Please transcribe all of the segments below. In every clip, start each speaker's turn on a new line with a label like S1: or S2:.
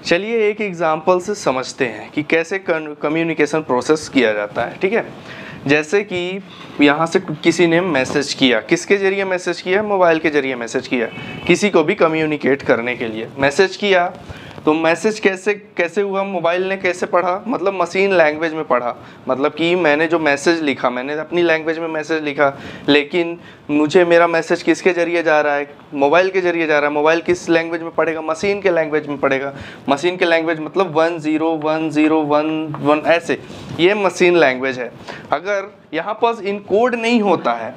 S1: चलिए एक एग्जांपल से समझते हैं कि कैसे कम्युनिकेशन प्रोसेस किया जाता है। ठीक है, जैसे कि यहाँ से किसी ने मैसेज किया, किसके ज़रिए मैसेज किया? मोबाइल के ज़रिए मैसेज किया, किसी को भी कम्युनिकेट करने के लिए मैसेज किया। तो मैसेज कैसे हुआ? मोबाइल ने कैसे पढ़ा? मतलब मशीन लैंग्वेज में पढ़ा। मतलब कि मैंने जो मैसेज लिखा, मैंने अपनी लैंग्वेज में मैसेज लिखा, लेकिन मुझे मेरा मैसेज किसके ज़रिए जा रहा है? मोबाइल के ज़रिए जा रहा है। मोबाइल किस लैंग्वेज में पढ़ेगा? मशीन के लैंग्वेज में पढ़ेगा। मशीन के लैंग्वेज मतलब 101011 ऐसे, ये मशीन लैंग्वेज है। अगर यहाँ पर इनकोड नहीं होता है,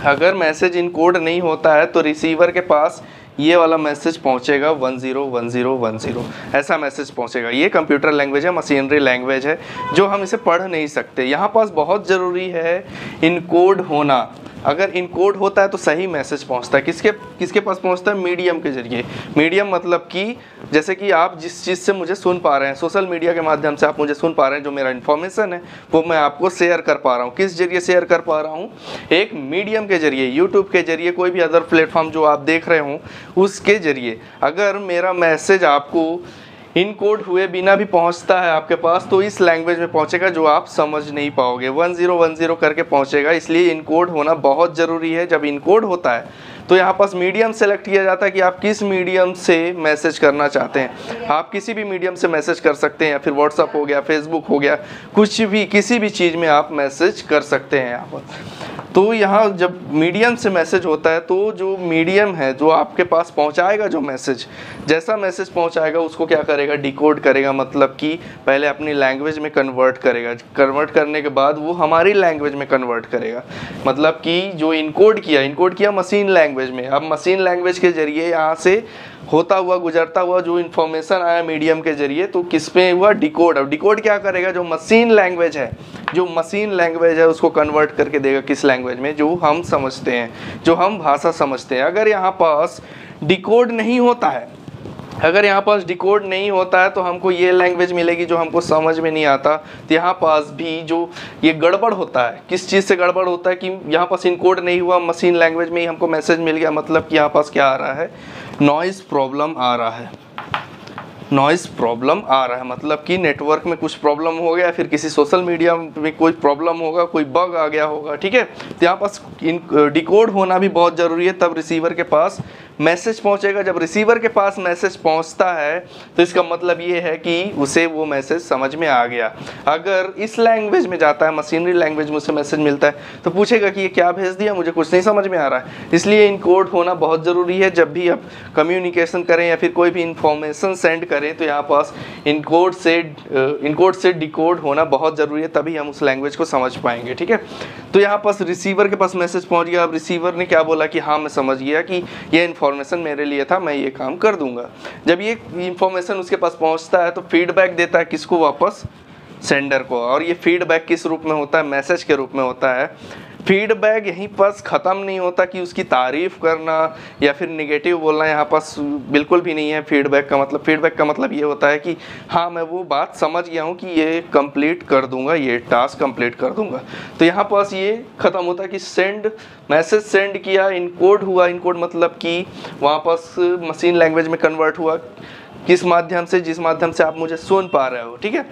S1: अगर मैसेज इनकोड नहीं होता है तो रिसीवर के पास ये वाला मैसेज पहुंचेगा 101010, ऐसा मैसेज पहुंचेगा। ये कंप्यूटर लैंग्वेज है, मशीनरी लैंग्वेज है, जो हम इसे पढ़ नहीं सकते। यहाँ पास बहुत ज़रूरी है इनकोड होना। अगर इनकोड होता है तो सही मैसेज पहुंचता है। किसके पास पहुंचता है? मीडियम के जरिए। मीडियम मतलब कि जैसे कि आप जिस चीज़ से मुझे सुन पा रहे हैं, सोशल मीडिया के माध्यम से आप मुझे सुन पा रहे हैं, जो मेरा इन्फॉर्मेशन है वो मैं आपको शेयर कर पा रहा हूँ। किस जरिए शेयर कर पा रहा हूँ? एक मीडियम के जरिए, यूट्यूब के जरिए, कोई भी अदर प्लेटफॉर्म जो आप देख रहे हो उसके जरिए। अगर मेरा मैसेज आपको इनकोड हुए बिना भी पहुंचता है आपके पास, तो इस लैंग्वेज में पहुंचेगा जो आप समझ नहीं पाओगे, 1010 करके पहुंचेगा। इसलिए इनकोड होना बहुत ज़रूरी है। जब इनकोड होता है तो यहाँ पास मीडियम सेलेक्ट किया जाता है कि आप किस मीडियम से मैसेज करना चाहते हैं। आप किसी भी मीडियम से मैसेज कर सकते हैं, या फिर व्हाट्सअप हो गया, फेसबुक हो गया, कुछ भी, किसी भी चीज़ में आप मैसेज कर सकते हैं यहाँ पर। तो यहाँ जब मीडियम से मैसेज होता है तो जो मीडियम है जो आपके पास पहुँचाएगा, जो मैसेज, जैसा मैसेज पहुँचाएगा उसको क्या करेगा? डिकोड करेगा। मतलब कि पहले अपनी लैंग्वेज में कन्वर्ट करेगा, कन्वर्ट करने के बाद वो हमारी लैंग्वेज में कन्वर्ट करेगा। मतलब कि जो इनकोड किया मशीन लैंग्वेज में। अब मशीन लैंग्वेज के जरिए यहाँ से होता हुआ, गुजरता हुआ जो इन्फॉर्मेशन आया मीडियम के जरिए, तो किस पे हुआ? डिकोड। अब डिकोड क्या करेगा? जो मशीन लैंग्वेज है उसको कन्वर्ट करके देगा किस लैंग्वेज में? जो हम समझते हैं, जो हम भाषा समझते हैं। अगर यहाँ पास डिकोड नहीं होता है, तो हमको ये लैंग्वेज मिलेगी जो हमको समझ में नहीं आता। तो यहाँ पास भी जो ये गड़बड़ होता है, किस चीज़ से गड़बड़ होता है कि यहाँ पास इनकोड नहीं हुआ, मशीन लैंग्वेज में ही हमको मैसेज मिल गया। मतलब कि यहाँ पास क्या आ रहा है? नॉइज़ प्रॉब्लम आ रहा है। मतलब कि नेटवर्क में कुछ प्रॉब्लम हो गया, फिर किसी सोशल मीडिया में कोई प्रॉब्लम होगा, कोई बग आ गया होगा। ठीक है, तो यहाँ पास डिकोड होना भी बहुत ज़रूरी है, तब रिसीवर के पास मैसेज पहुंचेगा। जब रिसीवर के पास मैसेज पहुंचता है तो इसका मतलब ये है कि उसे वो मैसेज समझ में आ गया। अगर इस लैंग्वेज में जाता है, मशीनरी लैंग्वेज में उसे मैसेज मिलता है, तो पूछेगा कि ये क्या भेज दिया, मुझे कुछ नहीं समझ में आ रहा है। इसलिए इनकोड होना बहुत ज़रूरी है। जब भी आप कम्युनिकेशन करें या फिर कोई भी इंफॉर्मेशन सेंड करें, तो यहाँ पास इनकोड से डिकोड होना बहुत ज़रूरी है, तभी हम उस लैंग्वेज को समझ पाएंगे। ठीक है, तो यहाँ पास रिसीवर के पास मैसेज पहुँच गया। अब रिसीवर ने क्या बोला कि हाँ मैं समझ गया कि ये इन्फॉर्मेशन मेरे लिए था, मैं ये काम कर दूंगा। जब ये इन्फॉर्मेशन उसके पास पहुंचता है तो फीडबैक देता है किसको? वापस सेंडर को। और ये फीडबैक किस रूप में होता है? मैसेज के रूप में होता है। फीडबैक यहीं पास ख़त्म नहीं होता कि उसकी तारीफ़ करना या फिर नेगेटिव बोलना, यहाँ पास बिल्कुल भी नहीं है। फीडबैक का मतलब ये होता है कि हाँ मैं वो बात समझ गया हूँ कि ये कंप्लीट कर दूंगा, ये टास्क कंप्लीट कर दूंगा। तो यहाँ पास ये ख़त्म होता है कि मैसेज सेंड किया, इनकोड हुआ। इनकोड मतलब कि वहाँ पास मशीन लैंग्वेज में कन्वर्ट हुआ। किस माध्यम से? जिस माध्यम से आप मुझे सुन पा रहे हो। ठीक है,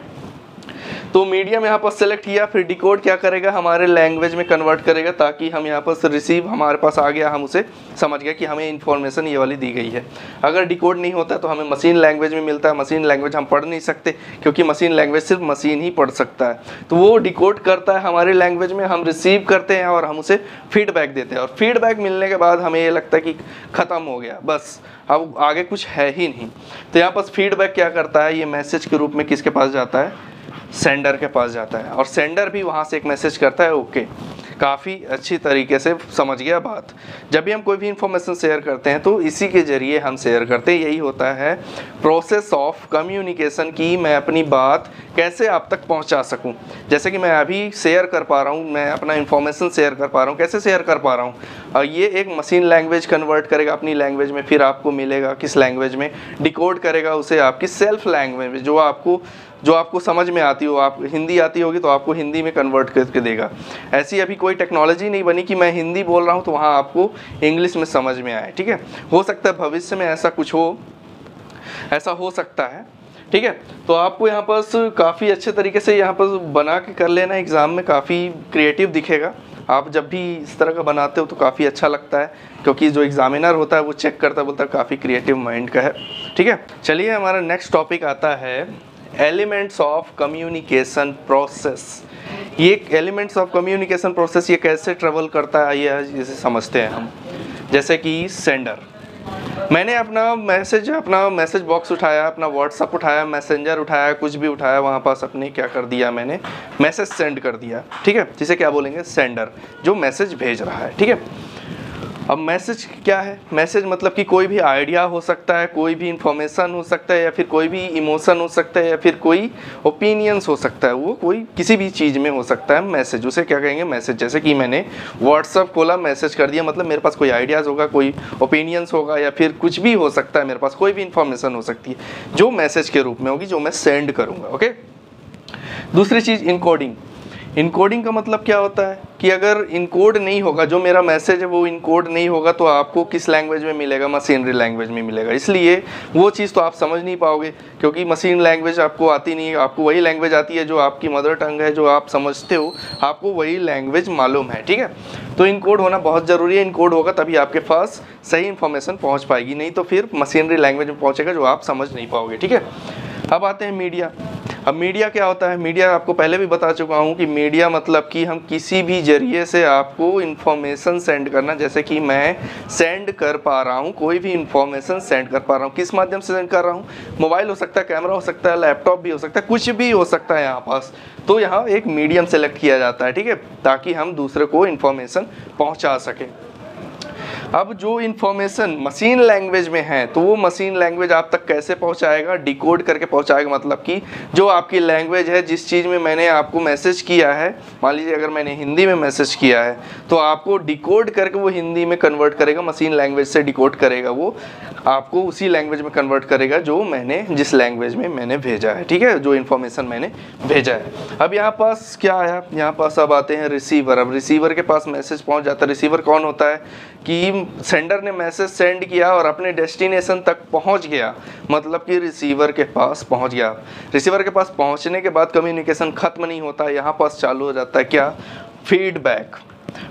S1: तो मीडियम यहाँ पर सेलेक्ट किया, फिर डिकोड क्या करेगा? हमारे लैंग्वेज में कन्वर्ट करेगा, ताकि हम यहाँ पर रिसीव हमारे पास आ गया, हम उसे समझ गया कि हमें इन्फॉर्मेशन ये वाली दी गई है। अगर डिकोड नहीं होता तो हमें मशीन लैंग्वेज में मिलता है। मशीन लैंग्वेज हम पढ़ नहीं सकते, क्योंकि मशीन लैंग्वेज सिर्फ मशीन ही पढ़ सकता है। तो वो डिकोड करता है हमारे लैंग्वेज में, हम रिसीव करते हैं और हम उसे फीडबैक देते हैं। और फीडबैक मिलने के बाद हमें ये लगता है कि ख़त्म हो गया, बस अब आगे कुछ है ही नहीं। तो यहाँ पर फीडबैक क्या करता है? ये मैसेज के रूप में किसके पास जाता है? सेंडर के पास जाता है। और सेंडर भी वहाँ से एक मैसेज करता है। ओके, काफ़ी अच्छी तरीके से समझ गया बात। जब भी हम कोई भी इंफॉर्मेशन शेयर करते हैं तो इसी के ज़रिए हम शेयर करते हैं। यही होता है प्रोसेस ऑफ कम्युनिकेशन की मैं अपनी बात कैसे आप तक पहुंचा सकूं। जैसे कि मैं अभी शेयर कर पा रहा हूं, मैं अपना इंफॉर्मेशन शेयर कर पा रहा हूं। कैसे शेयर कर पा रहा हूं? और ये एक मशीन लैंग्वेज कन्वर्ट करेगा अपनी लैंग्वेज में, फिर आपको मिलेगा किस लैंग्वेज में? डिकोड करेगा उसे आपकी सेल्फ लैंग्वेज में, जो आपको समझ में आती हो। आप हिंदी आती होगी तो आपको हिंदी में कन्वर्ट करके देगा। ऐसी अभी कोई टेक्नोलॉजी नहीं बनी कि मैं हिंदी बोल रहा हूँ तो वहाँ आपको इंग्लिश में समझ में आए। ठीक है, हो सकता है भविष्य में ऐसा कुछ हो, ऐसा हो सकता है, ठीक है। तो आपको यहाँ पास काफ़ी अच्छे तरीके से यहाँ पर बना के कर लेना, एग्ज़ाम में काफ़ी क्रिएटिव दिखेगा। आप जब भी इस तरह का बनाते हो तो काफ़ी अच्छा लगता है, क्योंकि जो एग्ज़ामिनर होता है वो चेक करता है, बोलता है काफ़ी क्रिएटिव माइंड का है, ठीक है। चलिए हमारा नेक्स्ट टॉपिक आता है एलिमेंट्स ऑफ कम्युनिकेशन प्रोसेस। ये एलिमेंट्स ऑफ कम्युनिकेशन प्रोसेस ये कैसे ट्रेवल करता है ये इसे समझते हैं हम। जैसे कि सेंडर, मैंने अपना मैसेज बॉक्स उठाया, अपना व्हाट्सअप उठाया, मैसेंजर उठाया, कुछ भी उठाया, वहाँ पास अपने क्या कर दिया, मैंने मैसेज सेंड कर दिया, ठीक है। जिसे क्या बोलेंगे, सेंडर, जो मैसेज भेज रहा है, ठीक है। अब मैसेज क्या है, मैसेज मतलब कि कोई भी आइडिया हो सकता है, कोई भी इंफॉर्मेशन हो सकता है, या फिर कोई भी इमोशन हो सकता है, या फिर कोई ओपिनियंस हो सकता है, वो कोई किसी भी चीज़ में हो सकता है मैसेज, उसे क्या कहेंगे, मैसेज। जैसे कि मैंने व्हाट्सअप खोला, मैसेज कर दिया, मतलब मेरे पास कोई आइडियाज़ होगा, कोई ओपिनियंस होगा, या फिर कुछ भी हो सकता है, मेरे पास कोई भी इंफॉर्मेशन हो सकती है जो मैसेज के रूप में होगी, जो मैं सेंड करूँगा, ओके। दूसरी चीज़ इनकोडिंग। इनकोडिंग का मतलब क्या होता है कि अगर इनकोड नहीं होगा, जो मेरा मैसेज है वो इनकोड नहीं होगा, तो आपको किस लैंग्वेज में मिलेगा, मशीनरी लैंग्वेज में मिलेगा। इसलिए वो चीज़ तो आप समझ नहीं पाओगे, क्योंकि मशीन लैंग्वेज आपको आती नहीं है, आपको वही लैंग्वेज आती है जो आपकी मदर टंग है, जो आप समझते हो, आपको वही लैंग्वेज मालूम है, ठीक है। तो इनकोड होना बहुत ज़रूरी है, इनकोड होगा तभी आपके पास सही इन्फॉर्मेशन पहुँच पाएगी, नहीं तो फिर मशीनरी लैंग्वेज में पहुँचेगा जो आप समझ नहीं पाओगे, ठीक है। अब आते हैं मीडिया। अब मीडिया क्या होता है, मीडिया आपको पहले भी बता चुका हूँ कि मीडिया मतलब कि हम किसी भी जरिए से आपको इन्फॉर्मेशन सेंड करना, जैसे कि मैं सेंड कर पा रहा हूँ, कोई भी इन्फॉर्मेशन सेंड कर पा रहा हूँ, किस माध्यम से सेंड कर रहा हूँ, मोबाइल हो सकता है, कैमरा हो सकता है, लैपटॉप भी हो सकता है, कुछ भी हो सकता है यहाँ पास। तो यहाँ एक मीडियम सेलेक्ट किया जाता है, ठीक है, ताकि हम दूसरे को इन्फॉर्मेशन पहुँचा सकें। अब जो इन्फॉर्मेशन मशीन लैंग्वेज में है, तो वो मशीन लैंग्वेज आप तक कैसे पहुंचाएगा, डिकोड करके पहुंचाएगा। मतलब कि जो आपकी लैंग्वेज है, जिस चीज़ में मैंने आपको मैसेज किया है, मान लीजिए अगर मैंने हिंदी में मैसेज किया है, तो आपको डिकोड करके वो हिंदी में कन्वर्ट करेगा, मशीन लैंग्वेज से डिकोड करेगा, वो आपको उसी लैंग्वेज में कन्वर्ट करेगा जो मैंने, जिस लैंग्वेज में मैंने भेजा है, ठीक है, जो इन्फॉर्मेशन मैंने भेजा है। अब यहाँ पास क्या आया, यहाँ पास अब आते हैं रिसीवर। अब रिसीवर के पास मैसेज पहुँच जाता है। रिसीवर कौन होता है कि सेंडर ने मैसेज सेंड किया और अपने डेस्टिनेशन तक पहुंच गया, मतलब कि रिसीवर के पास पहुंच गया। रिसीवर के पास पहुंचने के बाद कम्युनिकेशन खत्म नहीं होता, यहाँ पास चालू हो जाता है क्या, फीडबैक।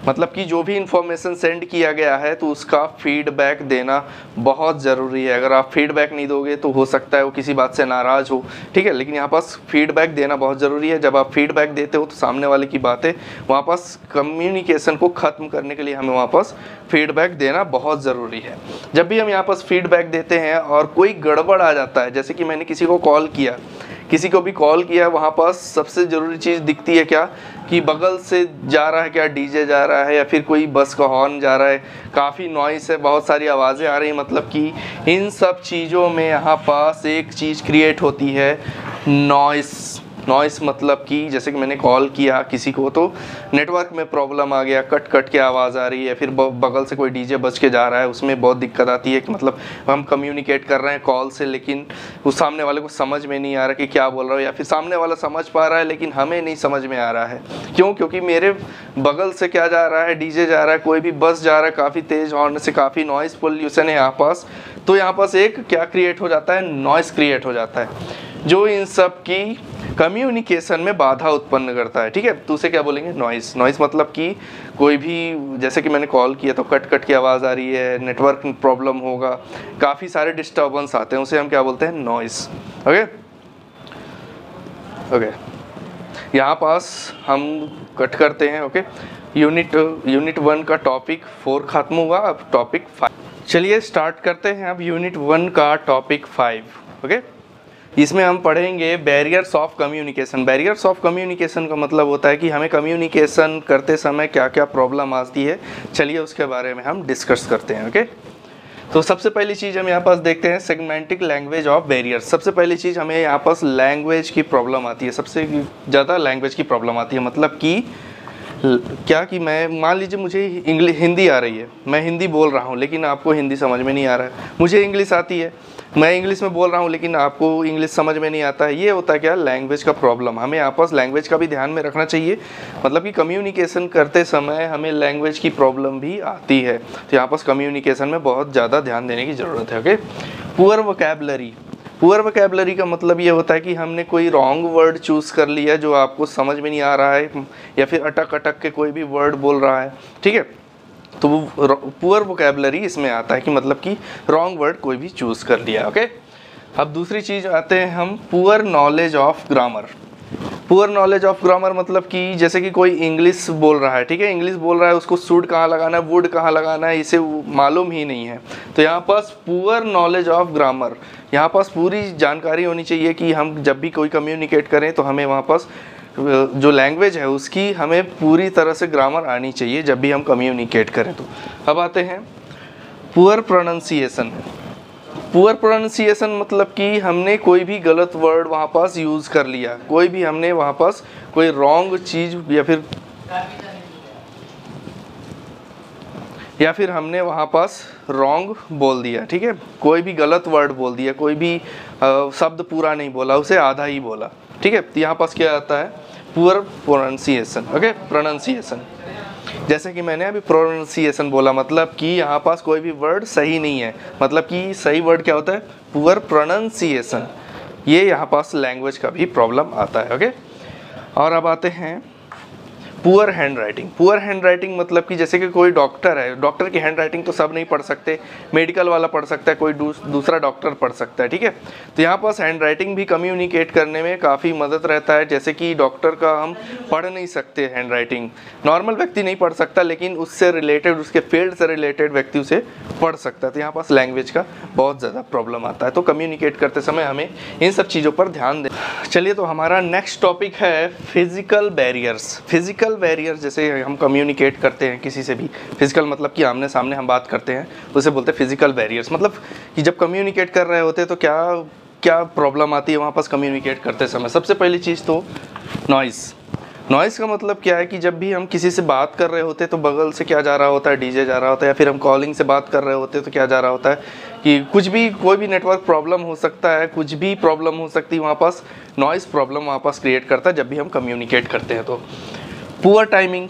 S1: मतलब कि जो भी इंफॉर्मेशन सेंड किया गया है तो उसका फीडबैक देना बहुत ज़रूरी है। अगर आप फीडबैक नहीं दोगे तो हो सकता है वो किसी बात से नाराज़ हो, ठीक है, लेकिन यहाँ पास फीडबैक देना बहुत ज़रूरी है। जब आप फीडबैक देते हो तो सामने वाले की बातें, वहाँ पास कम्युनिकेशन को ख़त्म करने के लिए हमें वहाँ पास फीडबैक देना बहुत ज़रूरी है। जब भी हम यहाँ पास फीडबैक देते हैं और कोई गड़बड़ आ जाता है, जैसे कि मैंने किसी को कॉल किया, किसी को भी कॉल किया, वहाँ पास सबसे ज़रूरी चीज़ दिखती है क्या, कि बगल से जा रहा है क्या, डीजे जा रहा है या फिर कोई बस का हॉर्न जा रहा है, काफ़ी नॉइस है, बहुत सारी आवाज़ें आ रही हैं। मतलब कि इन सब चीज़ों में यहाँ पास एक चीज़ क्रिएट होती है, नॉइस। नॉइस मतलब कि जैसे कि मैंने कॉल किया किसी को, तो नेटवर्क में प्रॉब्लम आ गया, कट कट के आवाज़ आ रही है, फिर बगल से कोई डीजे बज के जा रहा है, उसमें बहुत दिक्कत आती है कि मतलब हम कम्युनिकेट कर रहे हैं कॉल से, लेकिन उस सामने वाले को समझ में नहीं आ रहा कि क्या बोल रहा हो, या फिर सामने वाला समझ पा रहा है लेकिन हमें नहीं समझ में आ रहा है। क्यों? क्योंकि मेरे बगल से क्या जा रहा है, डीजे जा रहा है, कोई भी बस जा रहा है, काफ़ी तेज़ हॉर्न से काफ़ी नॉइस पोल्यूशन है यहाँ पास। तो यहाँ पास एक क्या क्रिएट हो जाता है, नॉइस क्रिएट हो जाता है, जो इन सब की कम्युनिकेशन में बाधा उत्पन्न करता है, ठीक है। तो उसे क्या बोलेंगे, नॉइस। नॉइस मतलब कि कोई भी, जैसे कि मैंने कॉल किया तो कट कट की आवाज़ आ रही है, नेटवर्क प्रॉब्लम होगा, काफ़ी सारे डिस्टर्बेंस आते हैं, उसे हम क्या बोलते हैं, नॉइस। ओके ओके, यहाँ पास हम कट करते हैं। ओके, यूनिट 1 का टॉपिक 4 खत्म हुआ, अब टॉपिक 5 चलिए स्टार्ट करते हैं। अब यूनिट 1 का टॉपिक 5। ओके, इसमें हम पढ़ेंगे barriers of communication. Barriers of communication का मतलब होता है कि हमें कम्युनिकेशन करते समय क्या क्या प्रॉब्लम आती है, चलिए उसके बारे में हम डिस्कस करते हैं। ओके, तो सबसे पहली चीज़ हम यहाँ पास देखते हैं सेगमेंटिक लैंग्वेज ऑफ बैरियर्स। सबसे पहली चीज़ हमें यहाँ पास लैंग्वेज की प्रॉब्लम आती है, सबसे ज़्यादा लैंग्वेज की प्रॉब्लम आती है। मतलब कि क्या, कि मैं मान लीजिए मुझे हिंदी आ रही है, मैं हिंदी बोल रहा हूँ लेकिन आपको हिंदी समझ में नहीं आ रहा है, मुझे इंग्लिश आती है, मैं इंग्लिश में बोल रहा हूँ लेकिन आपको इंग्लिश समझ में नहीं आता है। ये होता है क्या, लैंग्वेज का प्रॉब्लम। हमें यहाँ पास लैंग्वेज का भी ध्यान में रखना चाहिए, मतलब कि कम्युनिकेशन करते समय हमें लैंग्वेज की प्रॉब्लम भी आती है, तो यहाँ पास कम्युनिकेशन में बहुत ज़्यादा ध्यान देने की ज़रूरत है। Okay, poor vocabulary. Poor vocabulary का मतलब ये होता है कि हमने कोई रॉन्ग वर्ड चूज़ कर लिया जो आपको समझ में नहीं आ रहा है, या फिर अटक अटक के कोई भी वर्ड बोल रहा है, ठीक है, तो वो पुअर वोकैबुलरी इसमें आता है कि मतलब कि रॉन्ग वर्ड कोई भी चूज़ कर लिया। ओके, अब दूसरी चीज़ आते हैं हम poor knowledge of grammar. Poor knowledge of grammar मतलब कि जैसे कि कोई इंग्लिश बोल रहा है, ठीक है, इंग्लिश बोल रहा है, उसको शुड कहाँ लगाना है, वुड कहाँ लगाना है, इसे मालूम ही नहीं है, तो यहाँ पास पुअर नॉलेज ऑफ ग्रामर, यहाँ पास पूरी जानकारी होनी चाहिए कि हम जब भी कोई कम्युनिकेट करें तो हमें वहाँ पास जो लैंग्वेज है उसकी हमें पूरी तरह से ग्रामर आनी चाहिए जब भी हम कम्युनिकेट करें। तो अब आते हैं पुअर प्रोनाउंसिएशन। पुअर प्रोनाउंसिएशन मतलब कि हमने कोई भी गलत वर्ड वहाँ पास यूज़ कर लिया, कोई भी हमने वहाँ पास कोई रॉन्ग चीज़ या फिर हमने वहाँ पास रॉन्ग बोल दिया, ठीक है, कोई भी गलत वर्ड बोल दिया, कोई भी शब्द पूरा नहीं बोला, उसे आधा ही बोला, ठीक है, तो यहाँ पास क्या आता है पुअर प्रोनाउंसिएशन। ओके, प्रोनाउंसिएशन, जैसे कि मैंने अभी प्रोनाउंसिएशन बोला मतलब कि यहाँ पास कोई भी वर्ड सही नहीं है, मतलब कि सही वर्ड क्या होता है पुअर प्रोनाउंसिएशन, ये यहाँ पास लैंग्वेज का भी प्रॉब्लम आता है। ओके, और अब आते हैं poor hand writing. Poor hand writing मतलब कि जैसे कि कोई डॉक्टर है, डॉक्टर की हैंड राइटिंग तो सब नहीं पढ़ सकते, मेडिकल वाला पढ़ सकता है, कोई दूसरा डॉक्टर पढ़ सकता है, ठीक है, तो यहाँ पास हैंड राइटिंग भी कम्युनिकेट करने में काफ़ी मदद रहता है। जैसे कि डॉक्टर का हम पढ़ नहीं सकते हैंड राइटिंग, नॉर्मल व्यक्ति नहीं पढ़ सकता, लेकिन उससे रिलेटेड, उसके फील्ड से रिलेटेड व्यक्ति उसे पढ़ सकता है, तो यहाँ पास लैंग्वेज का बहुत ज़्यादा प्रॉब्लम आता है। तो कम्युनिकेट करते समय हमें इन सब चीज़ों पर ध्यान दें। चलिए, तो हमारा नेक्स्ट टॉपिक है फिजिकल बैरियर्स। फिजिकल बैरियर, जैसे हम कम्युनिकेट करते हैं किसी से भी, फिजिकल मतलब कि आमने सामने हम बात करते हैं, उसे बोलते हैं फिजिकल बैरियर्स। मतलब कि जब कम्युनिकेट कर रहे होते हैं तो क्या क्या प्रॉब्लम आती है वहाँ पास कम्युनिकेट करते समय। सबसे पहली चीज़ तो नॉइज़। नॉइज़ का मतलब क्या है कि जब भी हम किसी से बात कर रहे होते हैं तो बगल से क्या जा रहा होता है, डीजे जा रहा होता है, या फिर हम कॉलिंग से बात कर रहे होते हैं तो क्या जा रहा होता है कि कुछ भी, कोई भी नेटवर्क प्रॉब्लम हो सकता है, कुछ भी प्रॉब्लम हो सकती है, वहाँ पास नॉइज़ प्रॉब्लम वहाँ पास क्रिएट करता है जब भी हम कम्युनिकेट करते हैं। तो पुअर टाइमिंग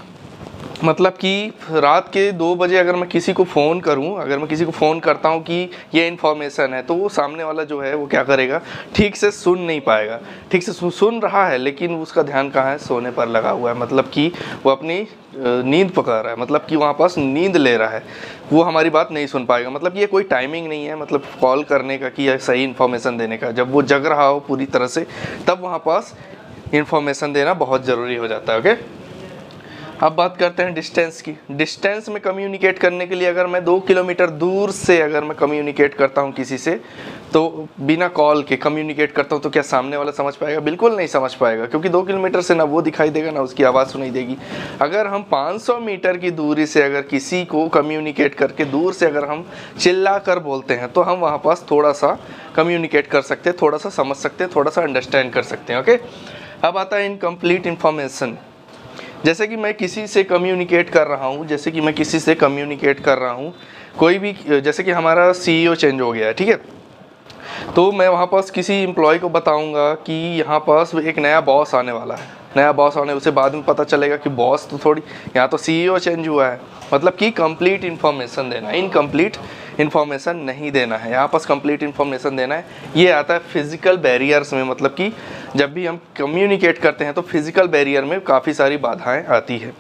S1: मतलब कि रात के 2 बजे अगर मैं किसी को फ़ोन करूं, अगर मैं किसी को फ़ोन करता हूं कि ये इन्फॉर्मेशन है, तो वो सामने वाला जो है वो क्या करेगा, ठीक से सुन नहीं पाएगा। ठीक से सुन रहा है लेकिन उसका ध्यान कहाँ है, सोने पर लगा हुआ है, मतलब कि वो अपनी नींद पकड़ रहा है, मतलब कि वहाँ पास नींद ले रहा है, वो हमारी बात नहीं सुन पाएगा। मतलब ये कोई टाइमिंग नहीं है, मतलब कॉल करने का कि सही इन्फॉर्मेशन देने का। जब वो जग रहा हो पूरी तरह से तब वहाँ पास इन्फॉर्मेशन देना बहुत ज़रूरी हो जाता है। ओके, अब बात करते हैं डिस्टेंस की। डिस्टेंस में कम्युनिकेट करने के लिए अगर मैं 2 किलोमीटर दूर से अगर मैं कम्युनिकेट करता हूं किसी से, तो बिना कॉल के कम्युनिकेट करता हूं, तो क्या सामने वाला समझ पाएगा? बिल्कुल नहीं समझ पाएगा, क्योंकि 2 किलोमीटर से ना वो दिखाई देगा ना उसकी आवाज़ सुनाई देगी। अगर हम 500 मीटर की दूरी से अगर किसी को कम्युनिकेट करके दूर से अगर हम चिल्ला कर बोलते हैं तो हम वहाँ पास थोड़ा सा कम्युनिकेट कर सकते हैं, थोड़ा सा समझ सकते हैं, थोड़ा सा अंडरस्टैंड कर सकते हैं। ओके, अब आता है इनकम्प्लीट इन्फॉर्मेशन। जैसे कि मैं किसी से कम्युनिकेट कर रहा हूँ, कोई भी, जैसे कि हमारा CEO चेंज हो गया है, ठीक है, तो मैं वहाँ पास किसी एम्प्लॉय को बताऊँगा कि यहाँ पास एक नया बॉस आने वाला है, उसे बाद में पता चलेगा कि बॉस तो थोड़ी, यहाँ तो CEO चेंज हुआ है। मतलब कि कंप्लीट इन्फॉर्मेशन देना, इनकम्प्लीट इन्फॉर्मेशन नहीं देना है, यहाँ पास कंप्लीट इन्फॉर्मेशन देना है। ये आता है फिजिकल बैरियर्स में, मतलब कि जब भी हम कम्युनिकेट करते हैं तो फिजिकल बैरियर में काफ़ी सारी बाधाएं आती है।